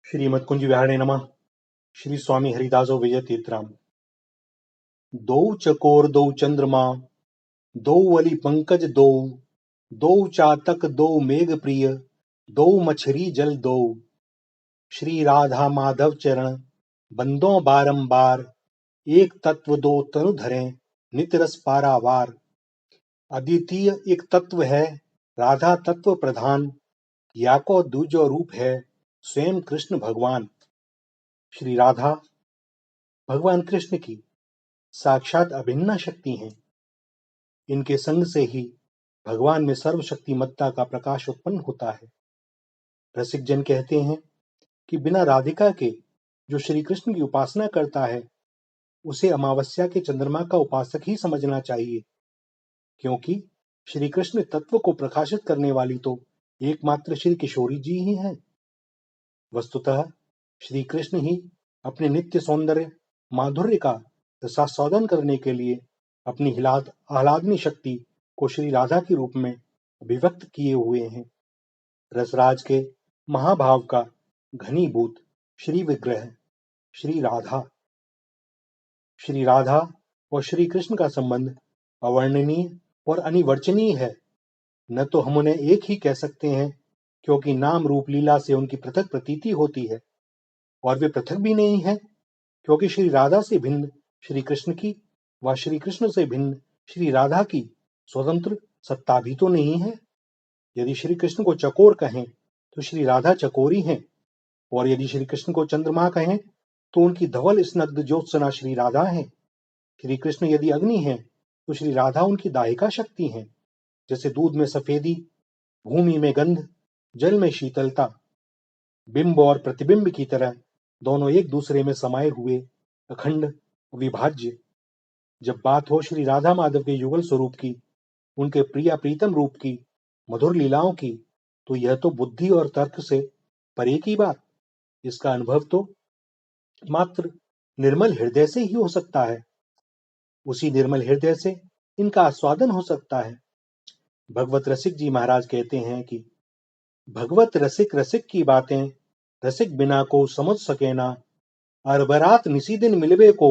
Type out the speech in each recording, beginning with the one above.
श्रीमत्कुंजविहारिणे नमः। श्री स्वामी हरिदासो विजय तीर्थराम। दो चकोर दो चंद्रमा, दो वली पंकज दो, दो चातक दो मेघ प्रिय, दो मछरी जल दो। श्री राधा माधव चरण बंदों बारंबार, एक तत्व दो तनु धरें नित रस पारावार। अद्वितीय एक तत्व है राधा तत्व प्रधान, या को दूजो रूप है स्वयं कृष्ण भगवान। श्री राधा भगवान कृष्ण की साक्षात अभिन्न शक्ति हैं। इनके संग से ही भगवान में सर्वशक्तिमत्ता का प्रकाश उत्पन्न होता है। रसिक जन कहते हैं कि बिना राधिका के जो श्री कृष्ण की उपासना करता है उसे अमावस्या के चंद्रमा का उपासक ही समझना चाहिए, क्योंकि श्री कृष्ण तत्व को प्रकाशित करने वाली तो एकमात्र श्री किशोरी जी ही हैं। वस्तुतः श्री कृष्ण ही अपने नित्य सौंदर्य माधुर्य का रसास्वादन करने के लिए अपनी आह्लादनी शक्ति को श्री राधा के रूप में अभिव्यक्त किए हुए हैं। रसराज के महाभाव का घनीभूत श्री विग्रह श्री राधा। श्री राधा और श्री कृष्ण का संबंध अवर्णनीय और अनिर्वचनीय है। न तो हम उन्हें एक ही कह सकते हैं, क्योंकि नाम रूप लीला से उनकी पृथक प्रतीति होती है, और वे पृथक भी नहीं है, क्योंकि श्री राधा से भिन्न श्री कृष्ण की व श्री कृष्ण से भिन्न श्री राधा की स्वतंत्र सत्ता भी तो नहीं है। यदि श्री कृष्ण को चकोर कहें तो श्री राधा चकोरी हैं, और यदि श्री कृष्ण को चंद्रमा कहें तो उनकी धवल स्नग्ध ज्योत्सना श्री राधा है। श्री कृष्ण यदि अग्नि हैं तो श्री राधा उनकी दाहिका शक्ति हैं। जैसे दूध में सफेदी, भूमि में गंध, जल में शीतलता, बिंब और प्रतिबिंब की तरह दोनों एक दूसरे में समाये हुए अखंड अविभाज्य। जब बात हो श्री राधा माधव के युगल स्वरूप की, उनके प्रिया प्रीतम रूप की, मधुर लीलाओं की, तो यह तो बुद्धि और तर्क से परे की बात। इसका अनुभव तो मात्र निर्मल हृदय से ही हो सकता है। उसी निर्मल हृदय से इनका आस्वादन हो सकता है। भगवत रसिक जी महाराज कहते हैं कि भगवत रसिक रसिक की बातें रसिक बिना को समझ सके ना, अरबरात निसी दिन मिलवे को,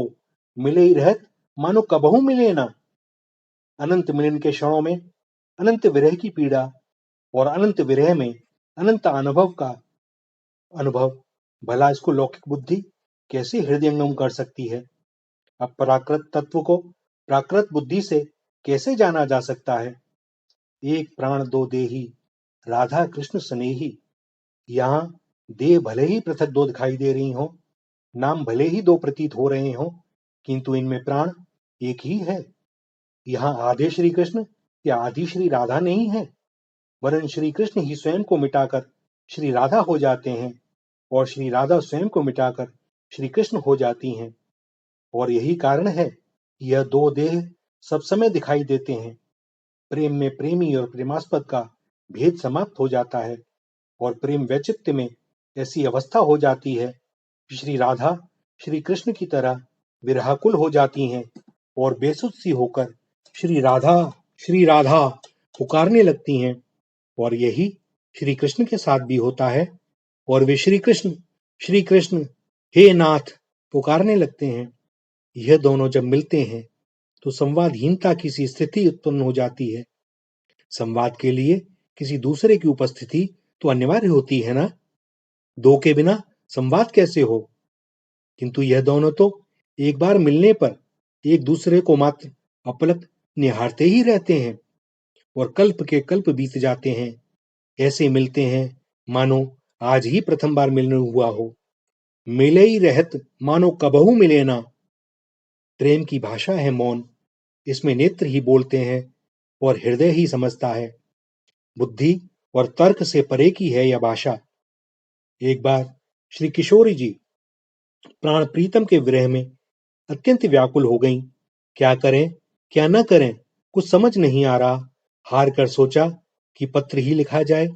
मिले ही रहत मानो कबहू मिले ना। अनंत मिलन के क्षणों में अनंत विरह की पीड़ा और अनंत विरह में अनंत अनुभव का अनुभव, भला इसको लौकिक बुद्धि कैसे हृदयंगम कर सकती है। अपराकृत तत्व को प्राकृत बुद्धि से कैसे जाना जा सकता है। एक प्राण दो देही, राधा कृष्ण स्नेही। यहाँ देह भले ही पृथक दो दिखाई दे रही हो, नाम भले ही दो प्रतीत हो रहे हो, किंतु इनमें प्राण एक ही है। यहाँ आधे श्री कृष्ण या आधी श्री राधा नहीं है, वरन श्री कृष्ण ही स्वयं को मिटाकर श्री राधा हो जाते हैं, और श्री राधा स्वयं को मिटाकर श्री कृष्ण हो जाती हैं। और यही कारण है कि यह दो देह सब समय दिखाई देते हैं। प्रेम में प्रेमी और प्रेमास्पद का भेद समाप्त हो जाता है, और प्रेम वैचित्र्य में ऐसी अवस्था हो जाती है कि श्री राधा श्री कृष्ण की तरह विरहाकुल हो जाती हैं और बेसुध सी होकर श्री राधा पुकारने लगती हैं। और यही श्री कृष्ण के साथ भी होता है, और वे श्री कृष्ण हे नाथ पुकारने लगते हैं। यह दोनों जब मिलते हैं तो संवादहीनता की सी स्थिति उत्पन्न हो जाती है। संवाद के लिए किसी दूसरे की उपस्थिति तो अनिवार्य होती है ना, दो के बिना संवाद कैसे हो। किंतु यह दोनों तो एक बार मिलने पर एक दूसरे को मात्र अपलक निहारते ही रहते हैं, और कल्प के कल्प बीत जाते हैं। ऐसे मिलते हैं मानो आज ही प्रथम बार मिलने हुआ हो, मिले ही रहत मानो कबहू मिले ना। प्रेम की भाषा है मौन, इसमें नेत्र ही बोलते हैं और हृदय ही समझता है। बुद्धि और तर्क से परे की है यह भाषा। एक बार श्री किशोरी जी प्राण प्रीतम के विरह में अत्यंत व्याकुल हो गईं। क्या करें क्या न करें कुछ समझ नहीं आ रहा। हार कर सोचा कि पत्र ही लिखा जाए।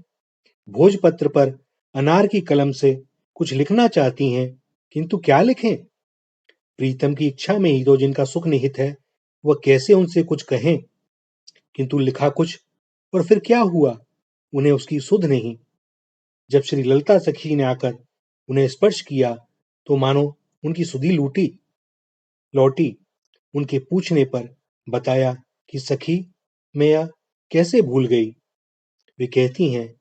भोजपत्र पर अनार की कलम से कुछ लिखना चाहती हैं, किंतु क्या लिखें। प्रीतम की इच्छा में ही तो जिनका सुख निहित है, वह कैसे उनसे कुछ कहें। किंतु लिखा कुछ, और फिर क्या हुआ, उन्हें उसकी सुध नहीं। जब श्री ललिता सखी ने आकर उन्हें स्पर्श किया तो मानो उनकी सुधि लौटी। उनके पूछने पर बताया कि सखी, मैं यह कैसे भूल गई। वे कहती हैं,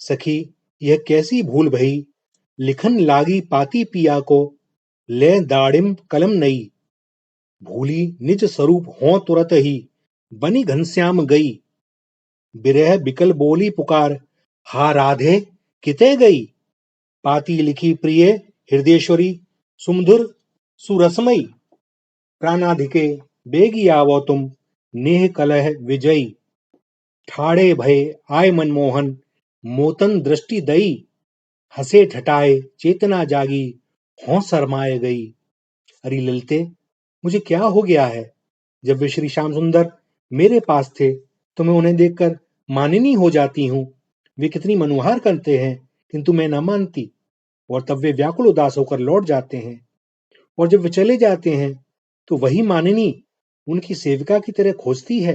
सखी, यह कैसी भूल भई, लिखन लागी पाती पिया को, ले दाड़िम कलम नई, भूली निज स्वरूप हों तुरत ही, बनी घनश्याम गई, बिरह बिकल बोली पुकार, हा राधे किते गई, पाती लिखी प्रिय हृदयेश्वरी, सुमधुर सुरसमयी, प्राणाधिके बेगी आवो तुम, नेह कलह विजयी, ठाड़े भय आय मनमोहन, मोतन दृष्टि दई, हंसे ठटाए चेतना जागी, हों शरमाए गई। अरे ललते, मुझे क्या हो गया है। जब वे श्री श्याम सुंदर मेरे पास थे तो मैं उन्हें देखकर मानिनी हो जाती हूँ। वे कितनी मनुहार करते हैं, किंतु मैं न मानती, और तब वे व्याकुल उदास होकर लौट जाते हैं। और जब वे चले जाते हैं तो वही मानिनी उनकी सेविका की तरह खोजती है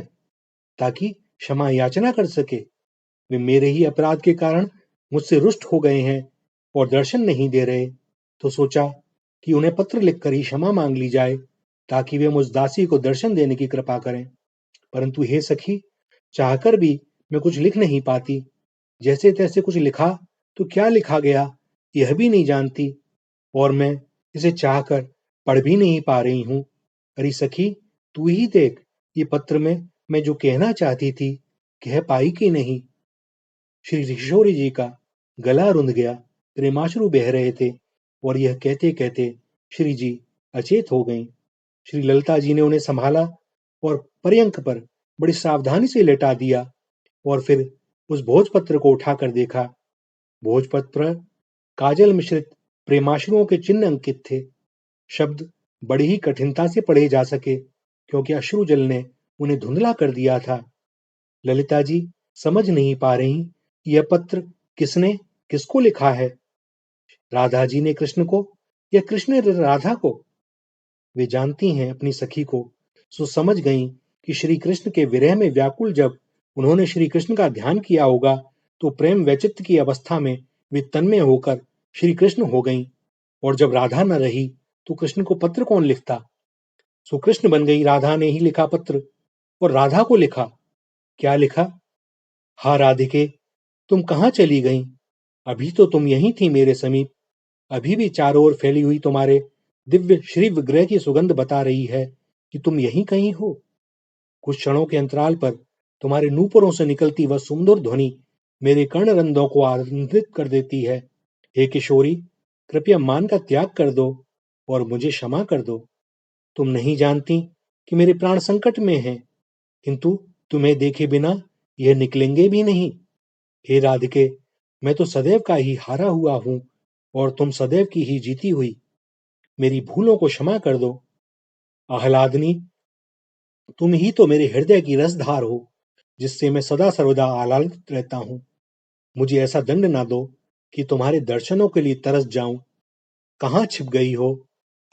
ताकि क्षमा याचना कर सके। वे मेरे ही अपराध के कारण मुझसे रुष्ट हो गए हैं और दर्शन नहीं दे रहे, तो सोचा कि उन्हें पत्र लिखकर ही क्षमा मांग ली जाए ताकि वे मुझ दासी को दर्शन देने की कृपा करें। परंतु हे सखी, चाहकर भी मैं कुछ लिख नहीं पाती। जैसे तैसे कुछ लिखा तो क्या लिखा गया यह भी नहीं जानती, और मैं इसे चाहकर पढ़ भी नहीं पा रही हूँ। अरे सखी, तू ही देख, ये पत्र में मैं जो कहना चाहती थी कह पाई कि नहीं। श्री किशोरी जी का गला रुंध गया, प्रेमाश्रु बह रहे थे, और यह कहते कहते श्री जी अचेत हो गईं। श्री ललिता जी ने उन्हें संभाला और पर्यंक पर बड़ी सावधानी से लेटा दिया, और फिर उस भोजपत्र को उठाकर देखा। भोजपत्र काजल मिश्रित प्रेमाश्रुओं के चिन्ह अंकित थे। शब्द बड़ी ही कठिनता से पढ़े जा सके, क्योंकि अश्रु जल ने उन्हें धुंधला कर दिया था। ललिता जी समझ नहीं पा रही यह पत्र किसने किसको लिखा है। राधा जी ने कृष्ण को या कृष्ण ने राधा को। वे जानती हैं अपनी सखी को, सो समझ गईं कि श्री कृष्ण के विरह में व्याकुल जब उन्होंने श्री कृष्ण का ध्यान किया होगा तो प्रेम वैचित्र की अवस्था में वे तन्मय होकर श्री कृष्ण हो गईं, और जब राधा न रही तो कृष्ण को पत्र कौन लिखता। सो कृष्ण बन गई। राधा ने ही लिखा पत्र, और राधा को लिखा। क्या लिखा? हा राधिके, तुम कहाँ चली गईं? अभी तो तुम यहीं थी मेरे समीप। अभी भी चारों ओर फैली हुई तुम्हारे दिव्य श्री विग्रह की सुगंध बता रही है कि तुम यहीं कहीं हो। कुछ क्षणों के अंतराल पर तुम्हारे नूपुरों से निकलती वह सुमधुर ध्वनि मेरे कर्णरंध्रों को आनंदित कर देती है। हे किशोरी, कृपया मान का त्याग कर दो और मुझे क्षमा कर दो। तुम नहीं जानती कि मेरे प्राण संकट में हैं, किंतु तुम्हें देखे बिना यह निकलेंगे भी नहीं। हे राधिके, मैं तो सदैव का ही हारा हुआ हूँ और तुम सदैव की ही जीती हुई। मेरी भूलों को क्षमा कर दो। आह्लादनी, तुम ही तो मेरे हृदय की रसधार हो, जिससे मैं सदा सर्वदा आह्लादित रहता हूँ। मुझे ऐसा दंड ना दो कि तुम्हारे दर्शनों के लिए तरस जाऊं। कहाँ छिप गई हो?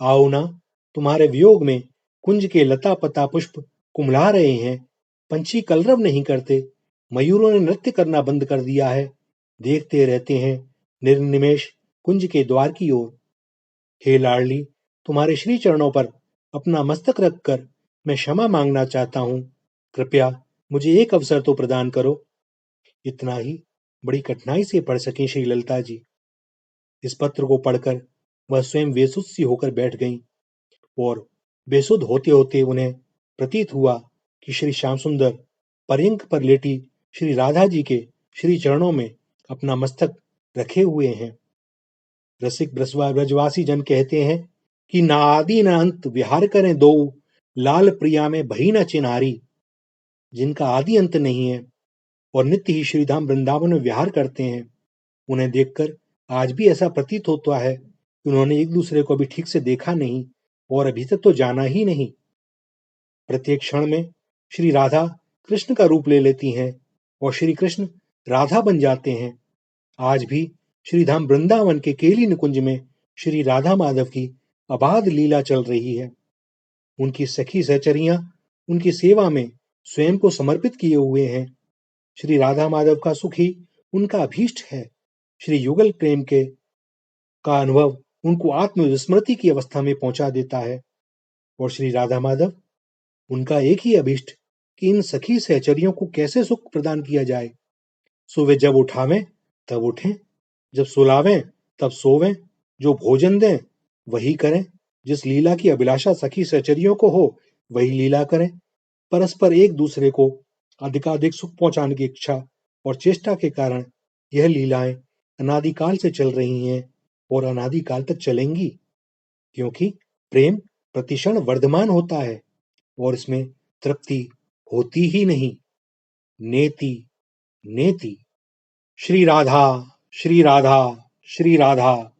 आओ ना, तुम्हारे वियोग में कुंज के लता पता पुष्प कुम्हला रहे हैं। पंछी कलरव नहीं करते, मयूरों ने नृत्य करना बंद कर दिया है, देखते रहते हैं निर्निमेष कुंज के द्वार की ओर। हे लाडली, तुम्हारे श्री चरणों पर अपना मस्तक रखकर मैं क्षमा मांगना चाहता हूँ। कृपया मुझे एक अवसर तो प्रदान करो। इतना ही बड़ी कठिनाई से पढ़ सकें श्री ललिता जी। इस पत्र को पढ़कर वह स्वयं बेसुध सी होकर बैठ गईं, और बेसुध होते होते उन्हें प्रतीत हुआ कि श्री श्याम सुंदर पर्यंक पर लेटी श्री राधा जी के श्री चरणों में अपना मस्तक रखे हुए हैं। रसिक ब्रजवासी जन कहते हैं कि ना आदि न अंत विहार करें दो, लाल प्रिया में भई न चिन्हारी। जिनका आदि अंत नहीं है और नित्य ही श्रीधाम वृंदावन में विहार करते हैं, उन्हें देखकर आज भी ऐसा प्रतीत होता है कि उन्होंने एक दूसरे को अभी ठीक से देखा नहीं और अभी तक तो जाना ही नहीं। प्रत्येक क्षण में श्री राधा कृष्ण का रूप ले लेती हैं और श्री कृष्ण राधा बन जाते हैं। आज भी श्रीधाम वृंदावन के केली निकुंज में श्री राधा माधव की अबाध लीला चल रही है। उनकी सखी सहचरियां उनकी सेवा में स्वयं को समर्पित किए हुए हैं। श्री राधा माधव का सुख ही उनका अभीष्ट है। श्री युगल प्रेम के का अनुभव उनको आत्मविस्मृति की अवस्था में पहुंचा देता है। और श्री राधा माधव, उनका एक ही अभिष्ट कि इन सखी सहचरियों को कैसे सुख प्रदान किया जाए। सो वे जब उठावें तब उठें, जब सुलावें तब सोवें, जो भोजन दें वही करें, जिस लीला की अभिलाषा सखी सहचरियों को हो वही लीला करें। परस्पर एक दूसरे को अधिकाधिक सुख पहुंचाने की इच्छा और चेष्टा के कारण यह लीलाएं अनादिकाल से चल रही हैं और अनादिकाल तक चलेंगी, क्योंकि प्रेम प्रतिक्षण वर्धमान होता है और इसमें तृप्ति होती ही नहीं। नेति नेति। श्री राधा, श्री राधा, श्री राधा।